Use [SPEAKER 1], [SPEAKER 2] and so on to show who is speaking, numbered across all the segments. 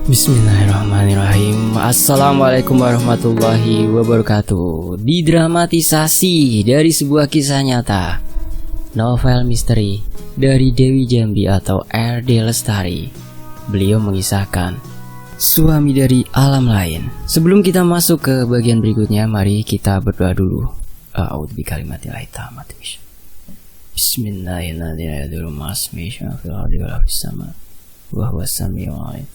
[SPEAKER 1] Bismillahirrahmanirrahim. Assalamualaikum warahmatullahi wabarakatuh. Didramatisasi dari sebuah kisah nyata, novel misteri dari Dewi Jambi atau R.D. Lestari. Beliau mengisahkan suami dari alam lain. Sebelum kita masuk ke bagian berikutnya, mari kita berdoa dulu. A'udzu bikalimatillahi tammati. Bismillahirrahmanirrahim. Wa huwas samiul alim.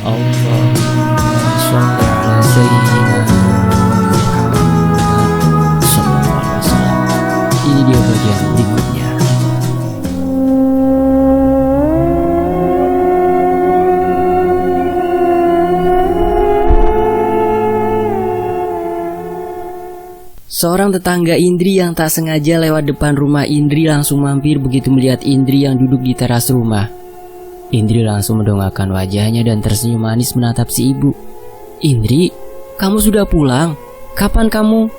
[SPEAKER 1] Allahumma shalli ala sayyidina Muhammad sallallahu alaihi wasallam. Ini dia bagian berikutnya. Seorang tetangga Indri yang tak sengaja lewat depan rumah Indri langsung mampir begitu melihat Indri yang duduk di teras rumah. Indri langsung mendongakkan wajahnya dan tersenyum manis menatap si ibu. "Indri, kamu sudah pulang? Kapan kamu?"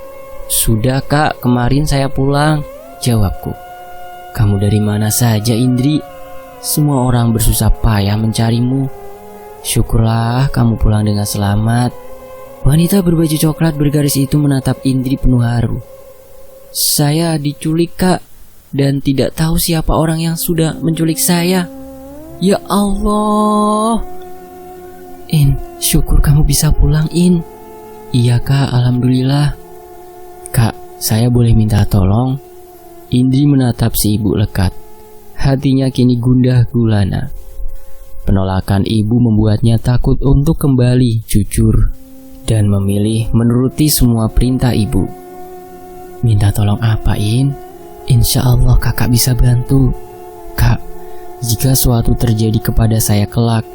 [SPEAKER 1] "Sudah kak, kemarin saya pulang," jawabku. "Kamu dari mana saja Indri? Semua orang bersusah payah mencarimu." "Syukurlah kamu pulang dengan selamat." Wanita berbaju coklat bergaris itu menatap Indri penuh haru. "Saya diculik kak, dan tidak tahu siapa orang yang sudah menculik saya." "Ya Allah." "In, syukur kamu bisa pulang, In." "Iya kak, alhamdulillah." "Kak, saya boleh minta tolong?" Indri menatap si ibu lekat. Hatinya kini gundah gulana. Penolakan ibu membuatnya takut untuk kembali jujur dan memilih menuruti semua perintah ibu. "Minta tolong apa, In? Insya Allah kakak bisa bantu." "Kak, jika suatu terjadi kepada saya kelak,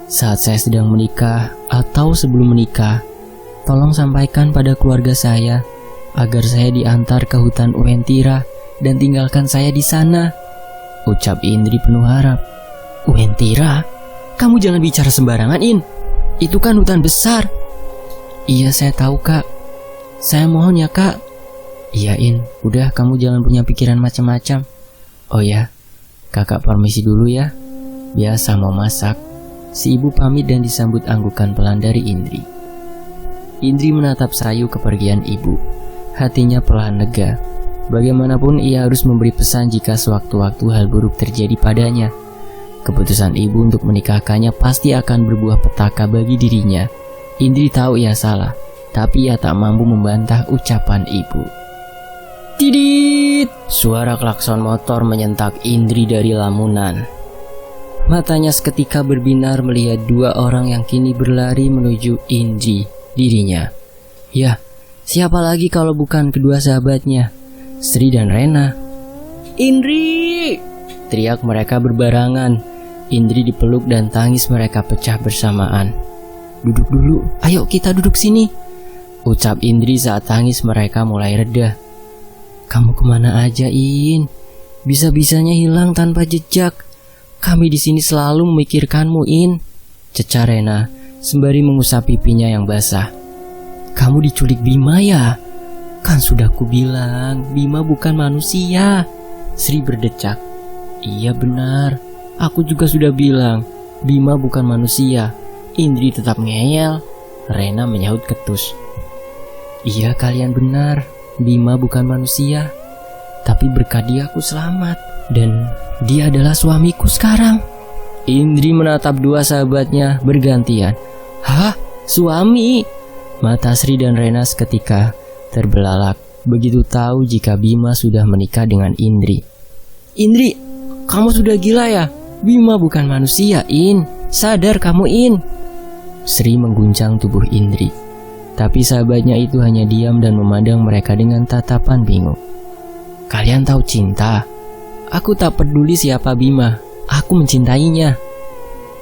[SPEAKER 1] saat saya sedang menikah atau sebelum menikah, tolong sampaikan pada keluarga saya agar saya diantar ke hutan Uentira dan tinggalkan saya di sana," ucap Indri penuh harap. "Uentira? Kamu jangan bicara sembarangan, In. Itu kan hutan besar." "Iya, saya tahu, Kak. Saya mohon ya, Kak." "Iya, In. Udah, kamu jangan punya pikiran macam-macam. Oh ya, kakak permisi dulu ya. Biasa mau masak." Si ibu pamit dan disambut anggukan pelan dari Indri. Indri menatap sayu kepergian ibu. Hatinya perlahan lega. Bagaimanapun ia harus memberi pesan jika sewaktu-waktu hal buruk terjadi padanya. Keputusan ibu untuk menikahkannya pasti akan berbuah petaka bagi dirinya. Indri tahu ia salah, tapi ia tak mampu membantah ucapan ibu. Tidit! Suara klakson motor menyentak Indri dari lamunan. Matanya seketika berbinar melihat dua orang yang kini berlari menuju Indri, dirinya. Ya, siapa lagi kalau bukan kedua sahabatnya, Sri dan Rena. "Indri!" teriak mereka berbarangan. Indri dipeluk dan tangis mereka pecah bersamaan. "Duduk dulu, ayo kita duduk sini," ucap Indri saat tangis mereka mulai reda. "Kamu kemana aja, In? Bisa-bisanya hilang tanpa jejak. Kami di sini selalu memikirkanmu, In," cecar Rena sembari mengusap pipinya yang basah. "Kamu diculik Bima ya? Kan sudah kubilang, Bima bukan manusia," Sri berdecak. "Iya benar, aku juga sudah bilang, Bima bukan manusia." Indri tetap ngeyel. Rena menyahut ketus. "Iya, kalian benar, Bima bukan manusia. Tapi berkat dia aku selamat. Dan dia adalah suamiku sekarang." Indri menatap dua sahabatnya bergantian. "Hah? Suami?" Mata Sri dan Rena seketika terbelalak begitu tahu jika Bima sudah menikah dengan Indri. "Indri, kamu sudah gila ya? Bima bukan manusia, In. Sadar kamu, In." Sri mengguncang tubuh Indri. Tapi sahabatnya itu hanya diam dan memandang mereka dengan tatapan bingung. "Kalian tahu cinta? Aku tak peduli siapa Bima. Aku mencintainya."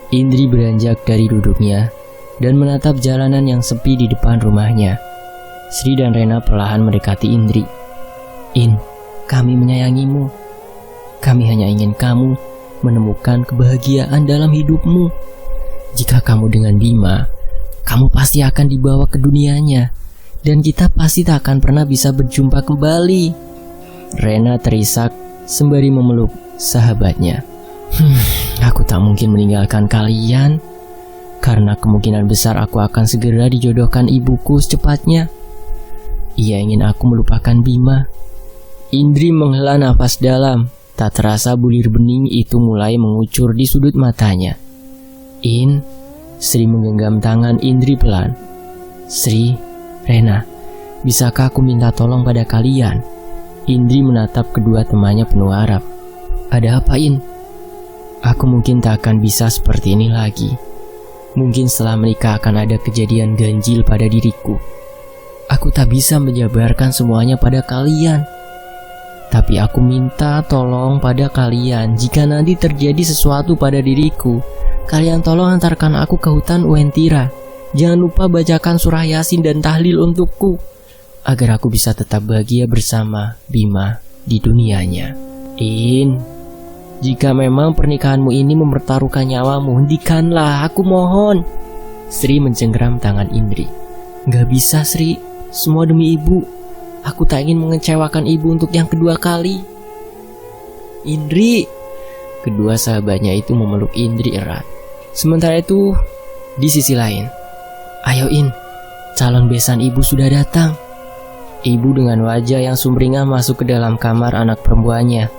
[SPEAKER 1] Indri beranjak dari duduknya dan menatap jalanan yang sepi di depan rumahnya. Sri dan Rena perlahan mendekati Indri. "In, kami menyayangimu. Kami hanya ingin kamu menemukan kebahagiaan dalam hidupmu. Jika kamu dengan Bima, kamu pasti akan dibawa ke dunianya, dan kita pasti tak akan pernah bisa berjumpa kembali." Rena terisak sembari memeluk sahabatnya. Aku tak mungkin meninggalkan kalian. karena kemungkinan besar aku akan segera dijodohkan ibuku secepatnya. Ia ingin aku melupakan Bima. Indri menghela nafas dalam. Tak terasa bulir bening itu mulai mengucur di sudut matanya. Sri menggenggam tangan Indri pelan. Sri, Rena, bisakah aku minta tolong pada kalian? Indri menatap kedua temannya penuh harap. Ada apa, In? Aku mungkin tak akan bisa seperti ini lagi. Mungkin setelah menikah akan ada kejadian ganjil pada diriku. Aku tak bisa menjabarkan semuanya pada kalian. Tapi aku minta tolong pada kalian, jika nanti terjadi sesuatu pada diriku, kalian tolong antarkan aku ke hutan Uentira. Jangan lupa bacakan surah Yasin dan tahlil untukku, agar aku bisa tetap bahagia bersama Bima di dunianya. Jika memang pernikahanmu ini mempertaruhkan nyawamu, hentikanlah, aku mohon. Sri mencengkeram tangan Indri. Gak bisa, Sri, semua demi ibu. Aku tak ingin mengecewakan ibu untuk yang kedua kali. Indri. Kedua sahabatnya itu memeluk Indri erat. Sementara itu, di sisi lain, ayo calon besan ibu sudah datang. Ibu dengan wajah yang sumringah masuk ke dalam kamar anak perempuannya,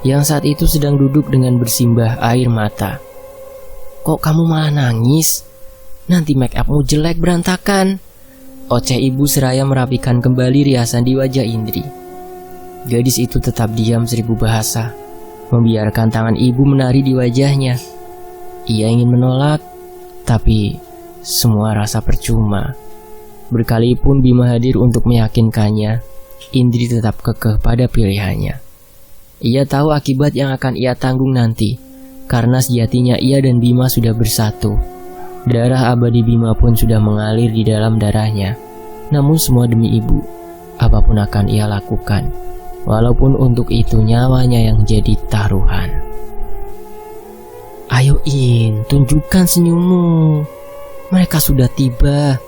[SPEAKER 1] yang saat itu sedang duduk dengan bersimbah air mata. Kok kamu malah nangis? Nanti make upmu jelek berantakan. Oceh ibu seraya merapikan kembali riasan di wajah Indri. Gadis itu tetap diam seribu bahasa, membiarkan tangan ibu menari di wajahnya. Ia ingin menolak, tapi semua rasa percuma. Berkalipun Bima hadir untuk meyakinkannya, Indri tetap kekeh pada pilihannya. Ia tahu akibat yang akan ia tanggung nanti, karena sejatinya ia dan Bima sudah bersatu. Darah abadi Bima pun sudah mengalir di dalam darahnya. Namun semua demi ibu, apapun akan ia lakukan, walaupun untuk itu nyawanya yang jadi taruhan. Ayo tunjukkan senyummu. Mereka sudah tiba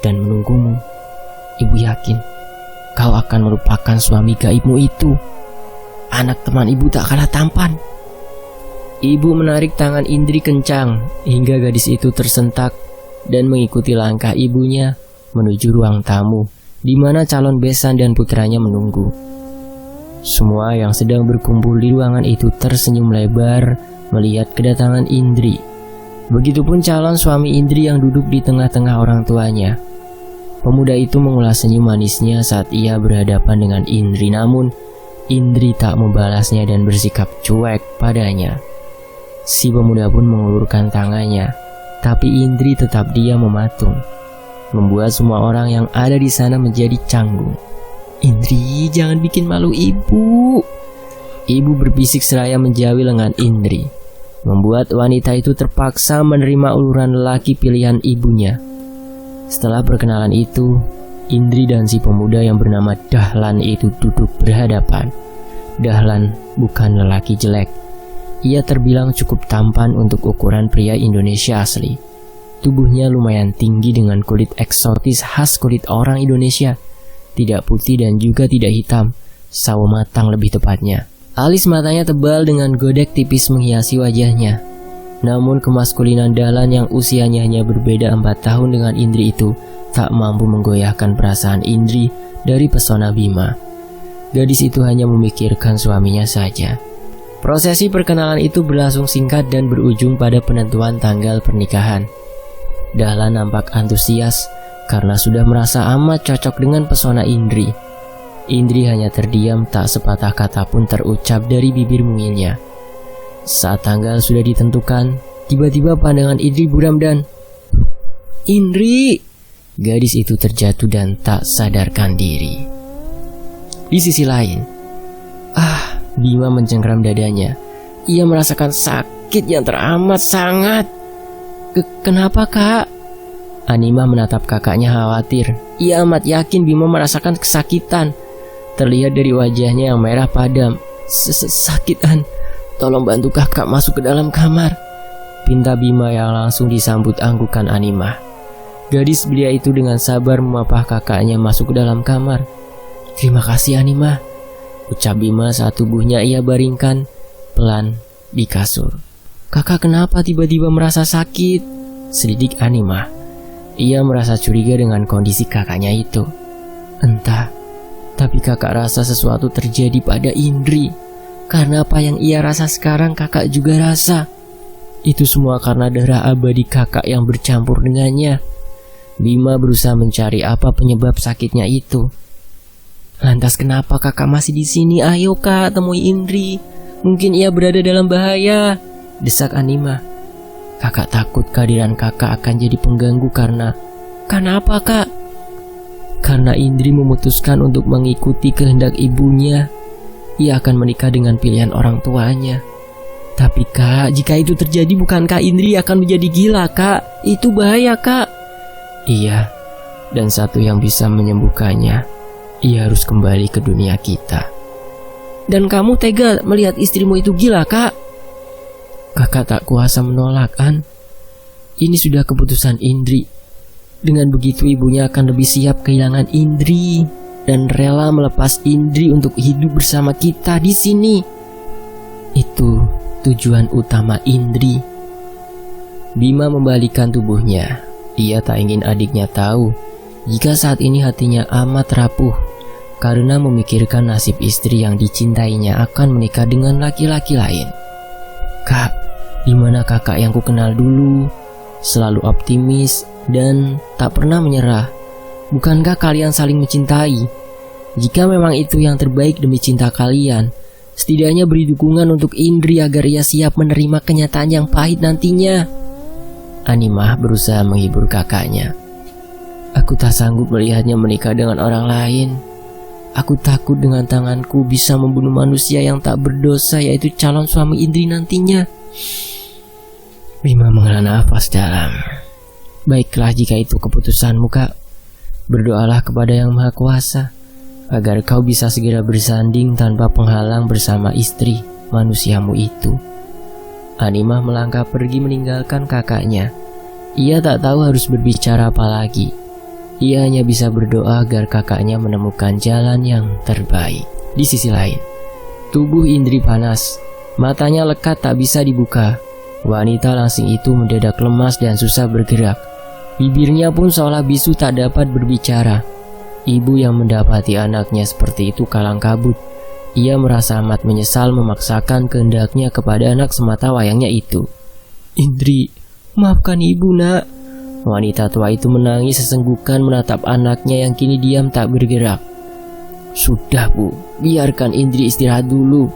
[SPEAKER 1] dan menunggumu. Ibu yakin kau akan melupakan suami gaibmu itu. Anak teman ibu tak kalah tampan. Ibu menarik tangan Indri kencang hingga gadis itu tersentak dan mengikuti langkah ibunya menuju ruang tamu di mana calon besan dan putranya menunggu. Semua yang sedang berkumpul di ruangan itu tersenyum lebar melihat kedatangan Indri. Begitupun calon suami Indri yang duduk di tengah-tengah orang tuanya. Pemuda itu mengulas senyum manisnya saat ia berhadapan dengan Indri, namun Indri tak membalasnya dan bersikap cuek padanya. Si pemuda pun mengulurkan tangannya, tapi Indri tetap diam mematung, membuat semua orang yang ada di sana menjadi canggung. Indri, jangan bikin malu ibu. Ibu berbisik seraya menjauhi lengan Indri, membuat wanita itu terpaksa menerima uluran lelaki pilihan ibunya. Setelah perkenalan itu, Indri dan si pemuda yang bernama Dahlan itu duduk berhadapan. Dahlan bukan lelaki jelek. Ia terbilang cukup tampan untuk ukuran pria Indonesia asli. Tubuhnya lumayan tinggi dengan kulit eksotis khas kulit orang Indonesia. Tidak putih dan juga tidak hitam, sawo matang lebih tepatnya. Alis matanya tebal dengan godek tipis menghiasi wajahnya. Namun kemaskulinan Dahlan yang usianya hanya berbeda 4 tahun dengan Indri itu tak mampu menggoyahkan perasaan Indri dari pesona Bima. Gadis itu hanya memikirkan suaminya saja. Prosesi perkenalan itu berlangsung singkat dan berujung pada penentuan tanggal pernikahan. Dahlan nampak antusias karena sudah merasa amat cocok dengan pesona Indri. Indri hanya terdiam, tak sepatah kata pun terucap dari bibir mungilnya. Saat tanggal sudah ditentukan, tiba-tiba pandangan Indri buram dan Indri! Gadis itu terjatuh dan tak sadarkan diri. Di sisi lain, Bima mencengkeram dadanya. Ia merasakan sakit yang teramat sangat. Kenapa, Kak? Anima menatap kakaknya khawatir. Ia amat yakin Bima merasakan kesakitan. Terlihat dari wajahnya yang merah padam. Sakitan. Tolong bantu kakak masuk ke dalam kamar, pinta Bima yang langsung disambut anggukan Anima. Gadis belia itu dengan sabar memapah kakaknya masuk ke dalam kamar. Terima kasih, Anima, ucap Bima saat tubuhnya ia baringkan pelan di kasur. Kakak kenapa tiba-tiba merasa sakit? selidik Animah. Ia merasa curiga dengan kondisi kakaknya itu. Entah, tapi kakak rasa sesuatu terjadi pada Indri. Karena apa yang ia rasa sekarang kakak juga rasa. Itu semua karena darah abadi kakak yang bercampur dengannya. Bima berusaha mencari apa penyebab sakitnya itu. Lantas kenapa kakak masih di sini? Ayo kak, temui Indri. Mungkin ia berada dalam bahaya, desak Animah. Kakak takut kehadiran kakak akan jadi pengganggu karena apa kak? Karena Indri memutuskan untuk mengikuti kehendak ibunya. Ia akan menikah dengan pilihan orang tuanya. Tapi kak, jika itu terjadi bukankah Indri akan menjadi gila kak? Itu bahaya kak. Iya, dan satu yang bisa menyembuhkannya, ia harus kembali ke dunia kita. Dan kamu tega melihat istrimu itu gila kak? Kakak tak kuasa menolak kan? Ini sudah keputusan Indri. Dengan begitu ibunya akan lebih siap kehilangan Indri dan rela melepas Indri untuk hidup bersama kita di sini. Itu tujuan utama Indri. Bima membalikkan tubuhnya. Ia tak ingin adiknya tahu jika saat ini hatinya amat rapuh karena memikirkan nasib istri yang dicintainya akan menikah dengan laki-laki lain. Kak, di mana kakak yang ku kenal dulu? Selalu optimis dan tak pernah menyerah. Bukankah kalian saling mencintai? Jika memang itu yang terbaik demi cinta kalian, setidaknya beri dukungan untuk Indri agar ia siap menerima kenyataan yang pahit nantinya. Animah berusaha menghibur kakaknya. Aku tak sanggup melihatnya menikah dengan orang lain. Aku takut dengan tanganku bisa membunuh manusia yang tak berdosa, yaitu calon suami Indri nantinya. Bima menghela nafas dalam. Baiklah jika itu keputusanmu kak. Berdoalah kepada Yang Maha Kuasa agar kau bisa segera bersanding tanpa penghalang bersama istri manusiamu itu. Animah melangkah pergi meninggalkan kakaknya. Ia tak tahu harus berbicara apa lagi. Ia hanya bisa berdoa agar kakaknya menemukan jalan yang terbaik. Di sisi lain, tubuh Indri panas. Matanya lekat tak bisa dibuka. Wanita langsing itu mendadak lemas dan susah bergerak. Bibirnya pun seolah bisu tak dapat berbicara. Ibu yang mendapati anaknya seperti itu kalang kabut. Ia merasa amat menyesal memaksakan kehendaknya kepada anak semata wayangnya itu. Indri, maafkan ibu nak. Wanita tua itu menangis sesenggukan menatap anaknya yang kini diam tak bergerak. Sudah bu, biarkan Indri istirahat dulu.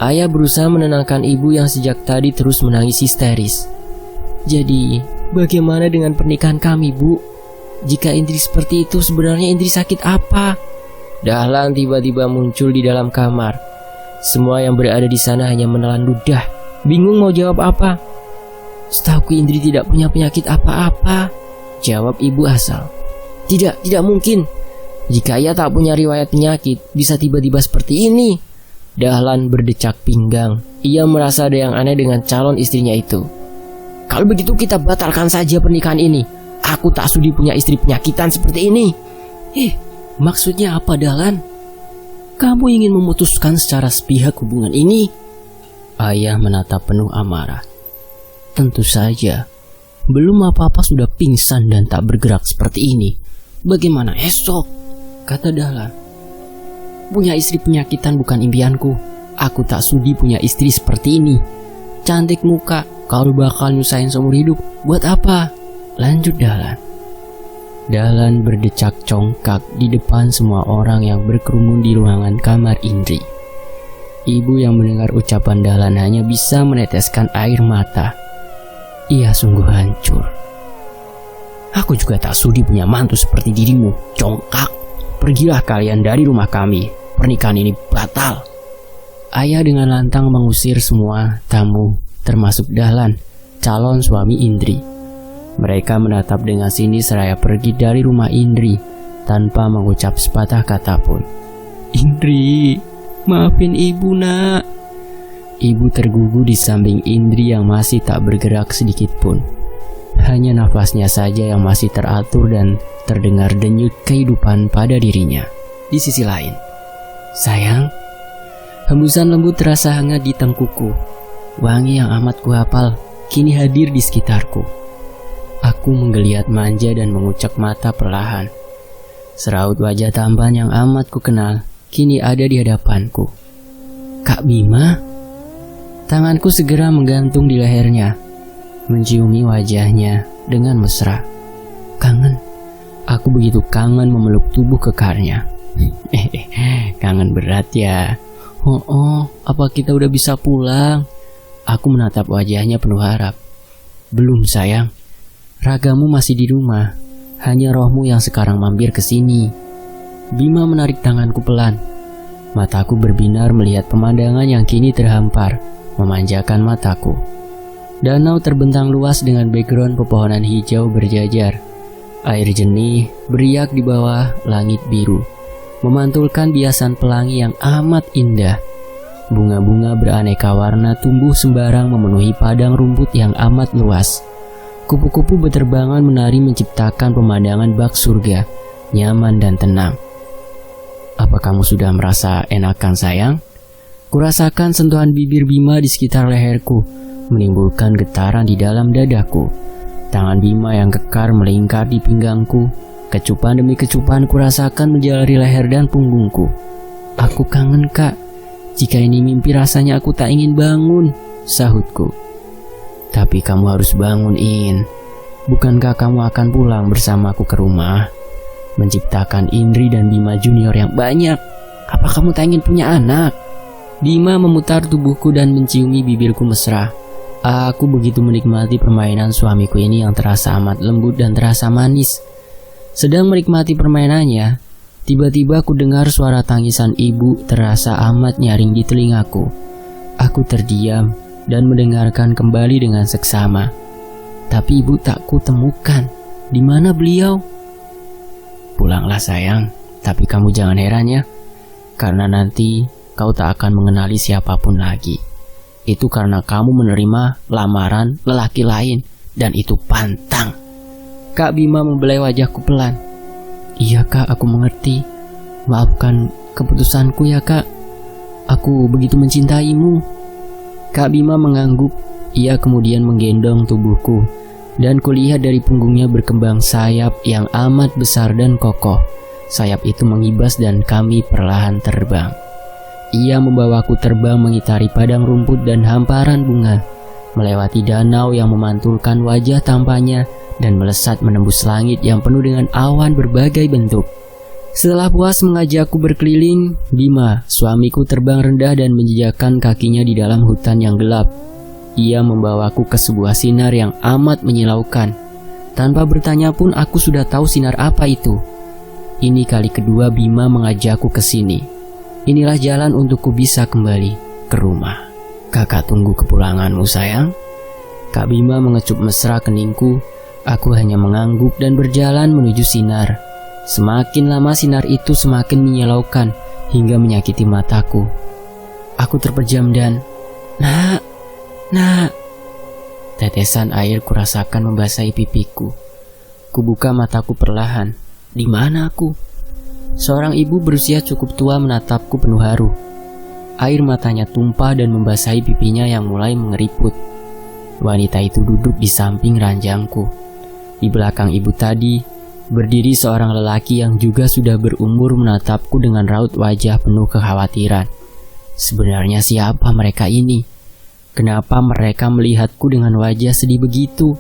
[SPEAKER 1] Ayah berusaha menenangkan ibu yang sejak tadi terus menangis histeris. Jadi, bagaimana dengan pernikahan kami bu? Jika Indri seperti itu, sebenarnya Indri sakit apa? Dahlan tiba-tiba muncul di dalam kamar. Semua yang berada di sana hanya menelan ludah, bingung mau jawab apa. Setahuku Indri tidak punya penyakit apa-apa, jawab ibu asal. Tidak mungkin. Jika ia tak punya riwayat penyakit, bisa tiba-tiba seperti ini. Dahlan berdecak pinggang. Ia merasa ada yang aneh dengan calon istrinya itu. Kalau begitu kita batalkan saja pernikahan ini. Aku tak sudi punya istri penyakitan seperti ini. Maksudnya apa Dahlan? Kamu ingin memutuskan secara sepihak hubungan ini? Ayah menatap penuh amarah. Tentu saja. Belum apa-apa sudah pingsan dan tak bergerak seperti ini. Bagaimana esok? Kata Dahlan. Punya istri penyakitan bukan impianku. Aku tak sudi punya istri seperti ini. Cantik muka, kalau bakal nyusahin seumur hidup. Buat apa? Lanjut Dahlan. Dahlan berdecak congkak di depan semua orang yang berkerumun di ruangan kamar Indri. Ibu yang mendengar ucapan Dahlan hanya bisa meneteskan air mata. Ia sungguh hancur. Aku juga tak sudi punya mantu seperti dirimu, congkak. Pergilah kalian dari rumah kami. Pernikahan ini batal. Ayah dengan lantang mengusir semua tamu, termasuk Dahlan, calon suami Indri. Mereka menatap dengan sinis seraya pergi dari rumah Indri tanpa mengucap sepatah kata pun. Indri, maafin ibu nak. Ibu tergugu di samping Indri yang masih tak bergerak sedikit pun. Hanya nafasnya saja yang masih teratur dan terdengar denyut kehidupan pada dirinya. Di sisi lain, sayang, hembusan lembut terasa hangat di tengkukku. Wangi yang amat kuhafal kini hadir di sekitarku. Aku menggeliat manja dan mengucek mata perlahan. Seraut wajah tampan yang amat ku kenal kini ada di hadapanku. Kak Bima? Tanganku segera menggantung di lehernya, menciumi wajahnya dengan mesra. Kangen. Aku begitu kangen memeluk tubuh kekarnya. Kangen berat ya. Apa kita udah bisa pulang? Aku menatap wajahnya penuh harap. Belum sayang. Ragamu masih di rumah. Hanya rohmu yang sekarang mampir ke sini. Bima menarik tanganku pelan. Mataku berbinar melihat pemandangan yang kini terhampar, memanjakan mataku. Danau terbentang luas dengan background pepohonan hijau berjajar. Air jernih beriak di bawah langit biru, memantulkan biasan pelangi yang amat indah. Bunga-bunga beraneka warna tumbuh sembarang memenuhi padang rumput yang amat luas. Kupu-kupu beterbangan menari menciptakan pemandangan bak surga, nyaman dan tenang. Apa kamu sudah merasa enakan sayang? Kurasakan sentuhan bibir Bima di sekitar leherku, menimbulkan getaran di dalam dadaku. Tangan Bima yang kekar melingkar di pinggangku. Kecupan demi kecupan kurasakan menjalari leher dan punggungku. Aku kangen kak. Jika ini mimpi rasanya aku tak ingin bangun, sahutku. Tapi kamu harus bangun, In. Bukankah kamu akan pulang bersamaku ke rumah? Menciptakan Indri dan Bima Junior yang banyak. Apa kamu tak ingin punya anak? Bima memutar tubuhku dan menciumi bibirku mesra. Aku begitu menikmati permainan suamiku ini yang terasa amat lembut dan terasa manis. Sedang menikmati permainannya, tiba-tiba aku dengar suara tangisan ibu terasa amat nyaring di telingaku. Aku terdiam dan mendengarkan kembali dengan seksama. Tapi ibu tak kutemukan. Di mana beliau? Pulanglah sayang, tapi kamu jangan heran ya, karena nanti kau tak akan mengenali siapapun lagi. Itu karena kamu menerima lamaran lelaki lain, dan itu pantang. Kak Bima membelai wajahku pelan. Iya kak, aku mengerti. Maafkan keputusanku ya kak. Aku begitu mencintaimu. Kak Bima mengangguk. Ia kemudian menggendong tubuhku, dan kulihat dari punggungnya berkembang sayap yang amat besar dan kokoh. Sayap itu mengibas dan kami perlahan terbang. Ia membawaku terbang mengitari padang rumput dan hamparan bunga, melewati danau yang memantulkan wajah tampannya dan melesat menembus langit yang penuh dengan awan berbagai bentuk. Setelah puas mengajakku berkeliling, Bima, suamiku, terbang rendah dan menjejakkan kakinya di dalam hutan yang gelap. Ia membawaku ke sebuah sinar yang amat menyilaukan. Tanpa bertanya pun aku sudah tahu sinar apa itu. Ini kali kedua Bima mengajakku ke sini. Inilah jalan untukku bisa kembali ke rumah. Kakak tunggu kepulanganmu sayang. Kak Bima mengecup mesra keningku. Aku hanya mengangguk dan berjalan menuju sinar. Semakin lama sinar itu semakin menyilaukan hingga menyakiti mataku. Aku terpejam dan Nak, tetesan air kurasakan membasahi pipiku. Kubuka mataku perlahan. Di mana aku? Seorang ibu berusia cukup tua menatapku penuh haru. Air matanya tumpah dan membasahi pipinya yang mulai mengeriput. Wanita itu duduk di samping ranjangku. Di belakang ibu tadi, berdiri seorang lelaki yang juga sudah berumur menatapku dengan raut wajah penuh kekhawatiran. Sebenarnya siapa mereka ini? Kenapa mereka melihatku dengan wajah sedih begitu?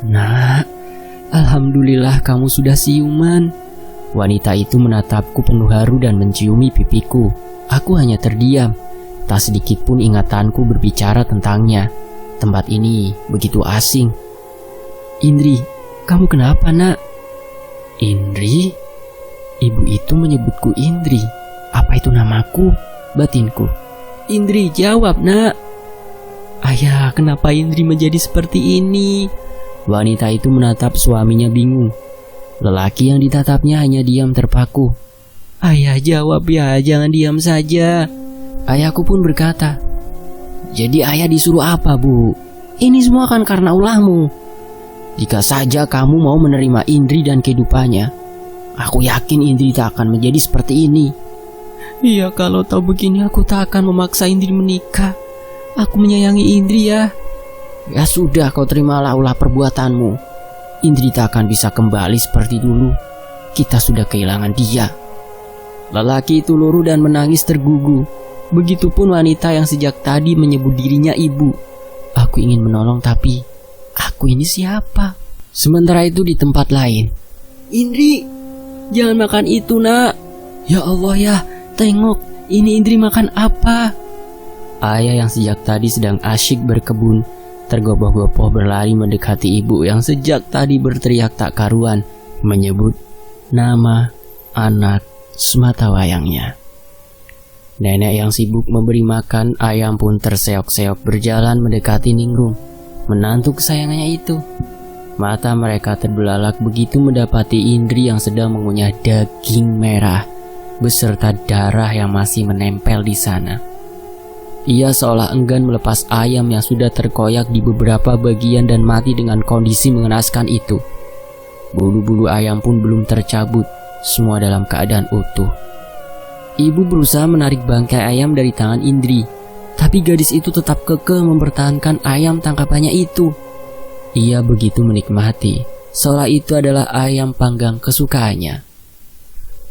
[SPEAKER 1] Nak, alhamdulillah kamu sudah siuman. Wanita itu menatapku penuh haru dan menciumi pipiku. Aku hanya terdiam. Tak sedikit pun ingatanku berbicara tentangnya. Tempat ini begitu asing. Indri, kamu kenapa nak? Indri? Ibu itu menyebutku Indri. Apa itu namaku? Batinku. Indri, jawab nak. Ayah, kenapa Indri menjadi seperti ini? Wanita itu menatap suaminya bingung. Lelaki yang ditatapnya hanya diam terpaku. Ayah, jawab ya, jangan diam saja. Ayahku pun berkata, jadi ayah disuruh apa bu? Ini semua kan karena ulahmu. Jika saja kamu mau menerima Indri dan kehidupannya, aku yakin Indri tak akan menjadi seperti ini. Iya, kalau tahu begini aku tak akan memaksa Indri menikah. Aku menyayangi Indri ya. Ya sudah, kau terimalah ulah perbuatanmu. Indri tak akan bisa kembali seperti dulu. Kita sudah kehilangan dia. Lelaki itu luruh dan menangis tergugu. Begitupun wanita yang sejak tadi menyebut dirinya ibu. Aku ingin menolong tapi aku ini siapa? Sementara itu di tempat lain, Indri, jangan makan itu nak. Ya Allah ya, tengok ini Indri makan apa? Ayah yang sejak tadi sedang asyik berkebun tergopoh-gopoh berlari mendekati ibu yang sejak tadi berteriak tak karuan menyebut nama anak sematawayangnya. Nenek yang sibuk memberi makan ayam pun terseok-seok berjalan mendekati Ningrum, menantu kesayangannya itu. Mata mereka terbelalak begitu mendapati Indri yang sedang mengunyah daging merah beserta darah yang masih menempel di sana. Ia seolah enggan melepas ayam yang sudah terkoyak di beberapa bagian dan mati dengan kondisi mengenaskan itu. Bulu-bulu ayam pun belum tercabut, semua dalam keadaan utuh. Ibu berusaha menarik bangkai ayam dari tangan Indri, tapi gadis itu tetap kekeh mempertahankan ayam tangkapannya itu. Ia begitu menikmati, seolah itu adalah ayam panggang kesukaannya.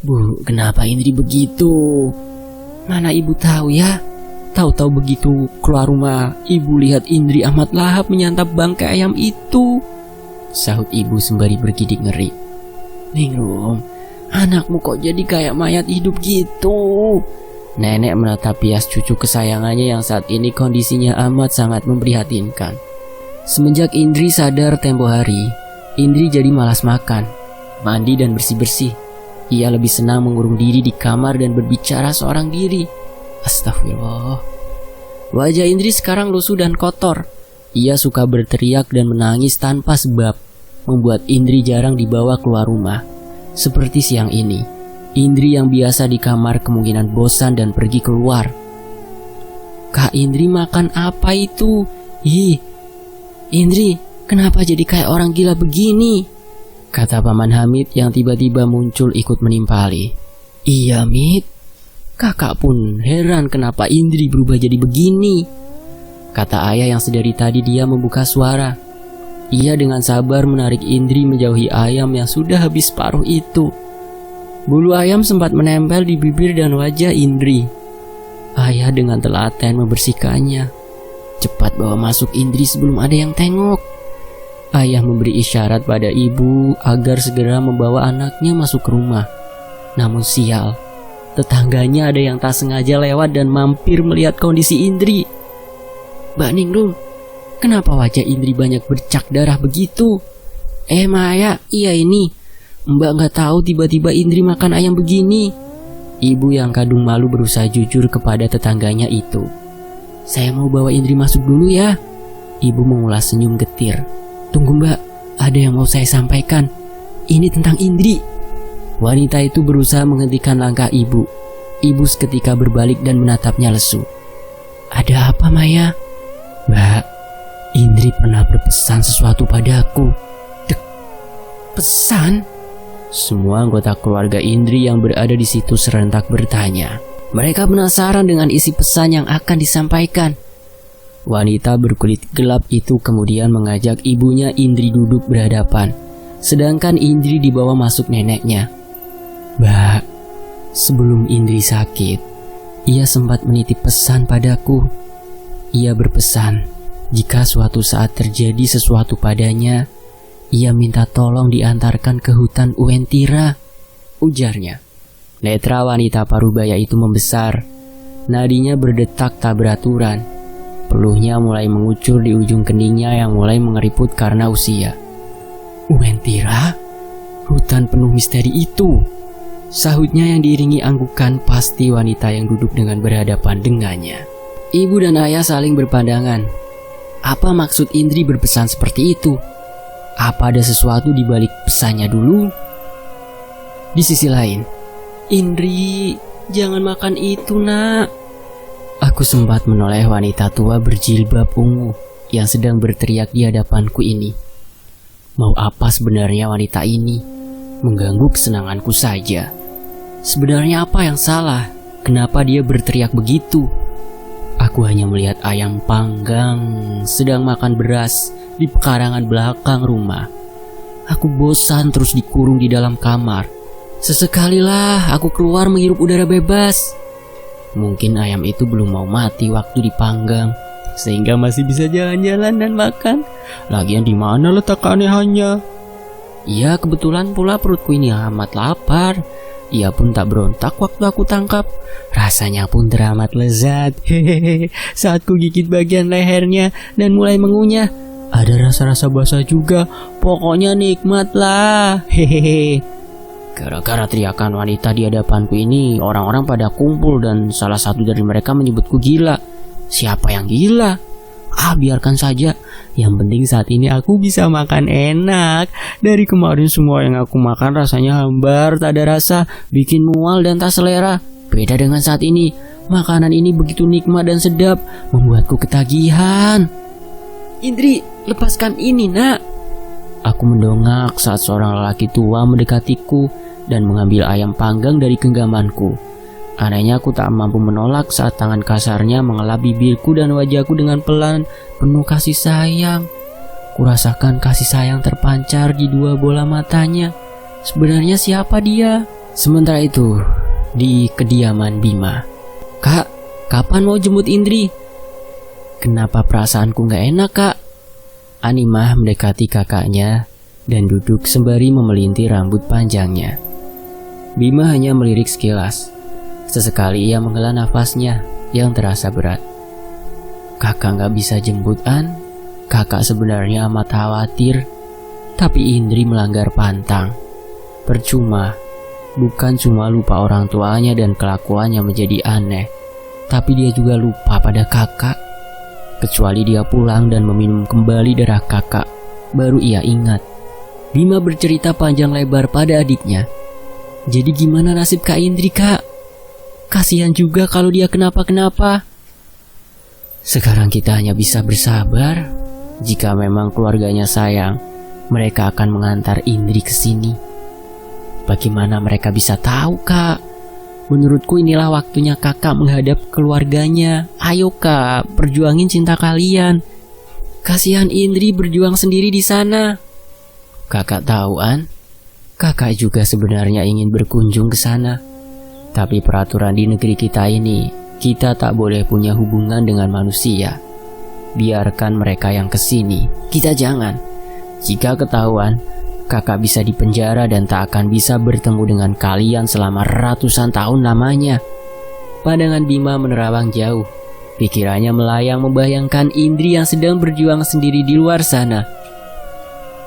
[SPEAKER 1] Bu, kenapa Indri begitu? Mana ibu tahu ya? Tahu-tahu begitu keluar rumah, ibu lihat Indri amat lahap menyantap bangkai ayam itu. Sahut ibu sembari bergidik ngeri. Ningrum, anakmu kok jadi kayak mayat hidup gitu? Nenek menatap pias cucu kesayangannya yang saat ini kondisinya amat sangat memprihatinkan. Semenjak Indri sadar tempo hari, Indri jadi malas makan, mandi dan bersih-bersih. Ia lebih senang mengurung diri di kamar dan berbicara seorang diri. Astagfirullah. Wajah Indri sekarang lusuh dan kotor. Ia suka berteriak dan menangis tanpa sebab, membuat Indri jarang dibawa keluar rumah. Seperti siang ini, Indri yang biasa di kamar kemungkinan bosan dan pergi keluar. Kak Indri makan apa itu? Ih, Indri, kenapa jadi kayak orang gila begini? Kata Paman Hamid yang tiba-tiba muncul ikut menimpali. Iya, Mid. Kakak pun heran kenapa Indri berubah jadi begini. Kata ayah yang sedari tadi dia membuka suara. Ia dengan sabar menarik Indri menjauhi ayam yang sudah habis paruh itu. Bulu ayam sempat menempel di bibir dan wajah Indri. Ayah dengan telaten membersihkannya. Cepat bawa masuk Indri sebelum ada yang tengok. Ayah memberi isyarat pada ibu agar segera membawa anaknya masuk ke rumah. Namun sial, tetangganya ada yang tak sengaja lewat dan mampir melihat kondisi Indri. Mbak Ningrum, kenapa wajah Indri banyak bercak darah begitu? Maya, iya ini. Mbak gak tahu tiba-tiba Indri makan ayam begini. Ibu yang kadung malu berusaha jujur kepada tetangganya itu. Saya mau bawa Indri masuk dulu ya. Ibu mengulas senyum getir. Tunggu Mbak, ada yang mau saya sampaikan. Ini tentang Indri. Wanita itu berusaha menghentikan langkah ibu. Ibu seketika berbalik dan menatapnya lesu. Ada apa Maya? Mbak, Indri pernah berpesan sesuatu padaku. Pesan? Semua anggota keluarga Indri yang berada di situ serentak bertanya. Mereka penasaran dengan isi pesan yang akan disampaikan. Wanita berkulit gelap itu kemudian mengajak ibunya Indri duduk berhadapan, sedangkan Indri dibawa masuk neneknya. Mbak, sebelum Indri sakit, ia sempat menitip pesan padaku. Ia berpesan, jika suatu saat terjadi sesuatu padanya, ia minta tolong diantarkan ke hutan Uwentira, ujarnya. Netra wanita parubaya itu membesar, nadinya berdetak tak beraturan. Peluhnya mulai mengucur di ujung keningnya yang mulai mengeriput karena usia. Uwentira? Hutan penuh misteri itu, sahutnya yang diiringi anggukan pasti wanita yang duduk dengan berhadapan dengannya. Ibu dan ayah saling berpandangan. Apa maksud Indri berpesan seperti itu? Apa ada sesuatu di balik pesannya dulu? Di sisi lain, Indri, jangan makan itu nak. Aku sempat menoleh wanita tua berjilbab ungu yang sedang berteriak di hadapanku ini. Mau apa sebenarnya wanita ini? Mengganggu kesenanganku saja. Sebenarnya apa yang salah? Kenapa dia berteriak begitu? Aku hanya melihat ayam panggang sedang makan beras di pekarangan belakang rumah. Aku bosan terus dikurung di dalam kamar. Sesekalilah aku keluar menghirup udara bebas. Mungkin ayam itu belum mau mati waktu dipanggang, sehingga masih bisa jalan-jalan dan makan. Lagian di mana letak keanehannya? Iya, kebetulan pula perutku ini amat lapar. Ia pun tak berontak waktu aku tangkap. Rasanya pun teramat lezat. Hehehe. Saat ku gigit bagian lehernya dan mulai mengunyah, ada rasa-rasa basah juga. Pokoknya nikmat lah. Hehehe. Gara-gara teriakan wanita di hadapanku ini, orang-orang pada kumpul dan salah satu dari mereka menyebutku gila. Siapa yang gila? Biarkan saja. Yang penting saat ini aku bisa makan enak. Dari kemarin semua yang aku makan rasanya hambar, tak ada rasa, bikin mual dan tak selera. Beda dengan saat ini, makanan ini begitu nikmat dan sedap, membuatku ketagihan. Indri, lepaskan ini, nak. Aku mendongak saat seorang lelaki tua mendekatiku dan mengambil ayam panggang dari genggamanku. Anehnya aku tak mampu menolak saat tangan kasarnya mengelap bibirku dan wajahku dengan pelan, penuh kasih sayang. Kurasakan kasih sayang terpancar di dua bola matanya. Sebenarnya siapa dia? Sementara itu, di kediaman Bima. Kak, kapan mau jemput Indri? Kenapa perasaanku gak enak, Kak? Animah mendekati kakaknya dan duduk sembari memelintir rambut panjangnya. Bima hanya melirik sekilas. Sesekali ia menghela nafasnya yang terasa berat. Kakak gak bisa jemput An. Kakak sebenarnya amat khawatir. Tapi Indri melanggar pantang. Percuma. Bukan cuma lupa orang tuanya dan kelakuannya menjadi aneh, tapi dia juga lupa pada kakak. Kecuali dia pulang dan meminum kembali darah kakak, baru ia ingat. Bima bercerita panjang lebar pada adiknya. Jadi gimana nasib Kak Indri, Kak? Kasihan juga kalau dia kenapa-kenapa. Sekarang kita hanya bisa bersabar. Jika memang keluarganya sayang, mereka akan mengantar Indri ke sini. Bagaimana mereka bisa tahu, Kak? Menurutku inilah waktunya kakak menghadap keluarganya. Ayo, Kak, perjuangin cinta kalian. Kasihan Indri berjuang sendiri di sana. Kakak tahu, An? Kakak juga sebenarnya ingin berkunjung ke sana. Tapi peraturan di negeri kita ini, kita tak boleh punya hubungan dengan manusia. Biarkan mereka yang kesini, kita jangan. Jika ketahuan, kakak bisa dipenjara dan tak akan bisa bertemu dengan kalian selama ratusan tahun lamanya. Pandangan Bima menerawang jauh. Pikirannya melayang membayangkan Indri yang sedang berjuang sendiri di luar sana.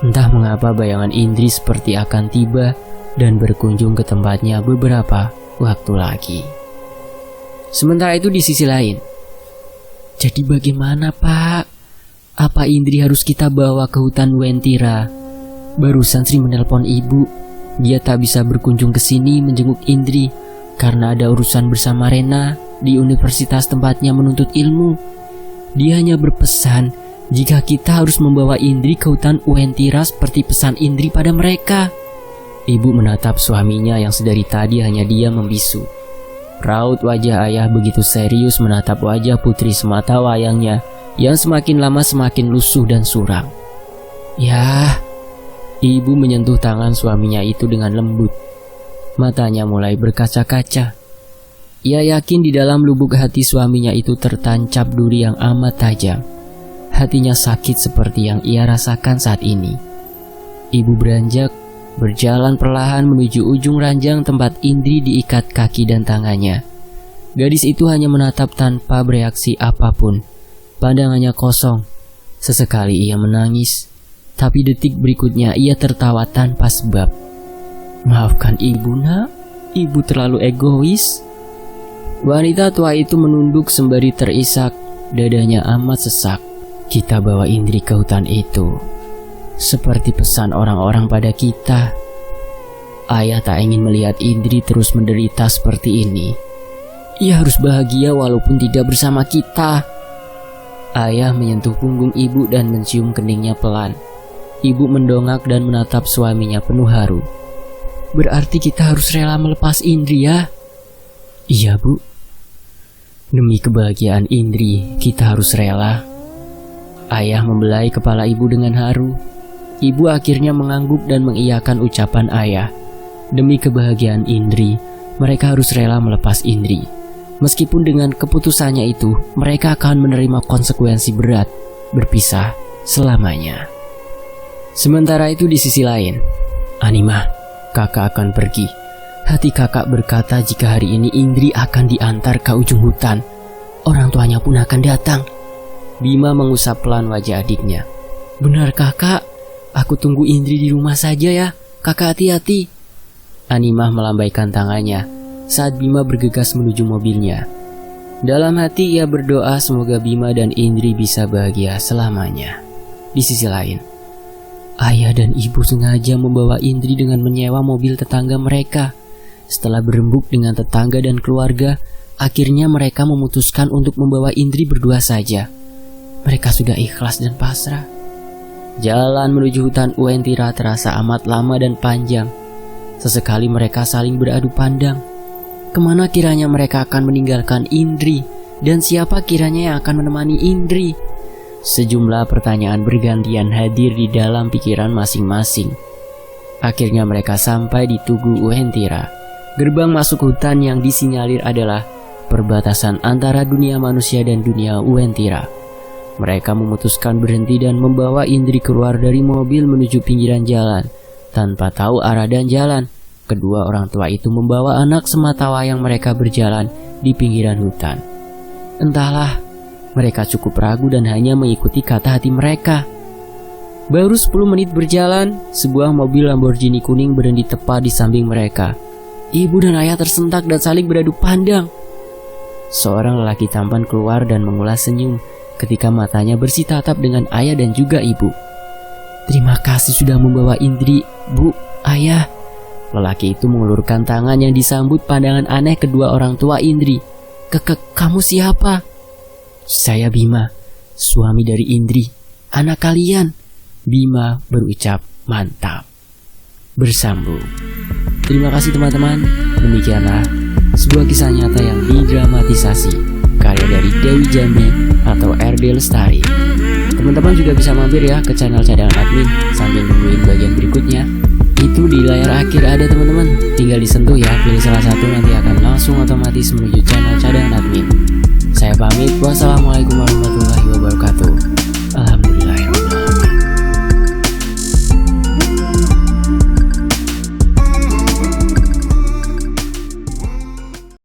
[SPEAKER 1] Entah mengapa bayangan Indri seperti akan tiba dan berkunjung ke tempatnya beberapa waktu lagi. Sementara itu di sisi lain, jadi bagaimana, Pak? Apa Indri harus kita bawa ke hutan Wentira? Barusan Sri menelpon ibu. Dia tak bisa berkunjung ke sini menjenguk Indri karena ada urusan bersama Rena di universitas tempatnya menuntut ilmu. Dia hanya berpesan jika kita harus membawa Indri ke hutan Wentira seperti pesan Indri pada mereka. Ibu menatap suaminya yang sedari tadi hanya diam membisu. Raut wajah ayah begitu serius menatap wajah putri semata wayangnya yang semakin lama semakin lusuh dan suram. Ya, ibu menyentuh tangan suaminya itu dengan lembut. Matanya mulai berkaca-kaca. Ia yakin di dalam lubuk hati suaminya itu tertancap duri yang amat tajam. Hatinya sakit seperti yang ia rasakan saat ini. Ibu beranjak, berjalan perlahan menuju ujung ranjang tempat Indri diikat kaki dan tangannya. Gadis itu hanya menatap tanpa bereaksi apapun. Pandangannya kosong. Sesekali ia menangis, tapi detik berikutnya ia tertawa tanpa sebab. Maafkan ibu, nak. Ibu terlalu egois. Wanita tua itu menunduk sembari terisak. Dadanya amat sesak. Kita bawa Indri ke hutan itu seperti pesan orang-orang pada kita. Ayah tak ingin melihat Indri terus menderita seperti ini. Ia harus bahagia walaupun tidak bersama kita. Ayah menyentuh punggung ibu dan mencium keningnya pelan. Ibu mendongak dan menatap suaminya penuh haru. Berarti kita harus rela melepas Indri, ya? Iya, Bu. Demi kebahagiaan Indri, kita harus rela. Ayah membelai kepala ibu dengan haru. ibu akhirnya mengangguk dan mengiyakan ucapan ayah. Demi kebahagiaan Indri, mereka harus rela melepas Indri. Meskipun dengan keputusannya itu, mereka akan menerima konsekuensi berat, berpisah selamanya. Sementara itu di sisi lain, Animah, kakak akan pergi. Hati kakak berkata jika hari ini Indri akan diantar ke ujung hutan, orang tuanya pun akan datang. Bima mengusap pelan wajah adiknya. Benar kakak, aku tunggu Indri di rumah saja ya, kakak hati-hati. Animah melambaikan tangannya saat Bima bergegas menuju mobilnya. Dalam hati ia berdoa semoga Bima dan Indri bisa bahagia selamanya. Di sisi lain, ayah dan ibu sengaja membawa Indri dengan menyewa mobil tetangga mereka. Setelah berembuk dengan tetangga dan keluarga, akhirnya mereka memutuskan untuk membawa Indri berdua saja. Mereka sudah ikhlas dan pasrah. Jalan menuju hutan Uentira terasa amat lama dan panjang. Sesekali mereka saling beradu pandang. Kemana kiranya mereka akan meninggalkan Indri, dan siapa kiranya yang akan menemani Indri? Sejumlah pertanyaan bergantian hadir di dalam pikiran masing-masing. Akhirnya mereka sampai di Tugu Uentira. Gerbang masuk hutan yang disinyalir adalah perbatasan antara dunia manusia dan dunia Uentira. Mereka memutuskan berhenti dan membawa Indri keluar dari mobil menuju pinggiran jalan. Tanpa tahu arah dan jalan, kedua orang tua itu membawa anak sematawayang mereka berjalan di pinggiran hutan. Entahlah, mereka cukup ragu dan hanya mengikuti kata hati mereka. Baru 10 menit berjalan, sebuah mobil Lamborghini kuning berhenti tepat di samping mereka. Ibu dan ayah tersentak dan saling beradu pandang. Seorang lelaki tampan keluar dan mengulas senyum ketika matanya bersih tatap dengan ayah dan juga ibu. Terima kasih sudah membawa Indri, Bu, ayah. Lelaki itu mengulurkan tangan yang disambut pandangan aneh kedua orang tua Indri. Kamu siapa? Saya Bima, suami dari Indri, anak kalian. Bima berucap mantap. Bersambung. Terima kasih teman-teman. Demikianlah sebuah kisah nyata yang didramatisasi, karya dari Dewi Jambi atau RD Lestari. Teman-teman juga bisa mampir ya ke channel cadangan admin sambil nungguin bagian berikutnya. Itu di layar akhir ada teman-teman. Tinggal disentuh ya, pilih salah satu nanti akan langsung otomatis menuju channel cadangan admin. Saya pamit, wassalamualaikum warahmatullahi wabarakatuh.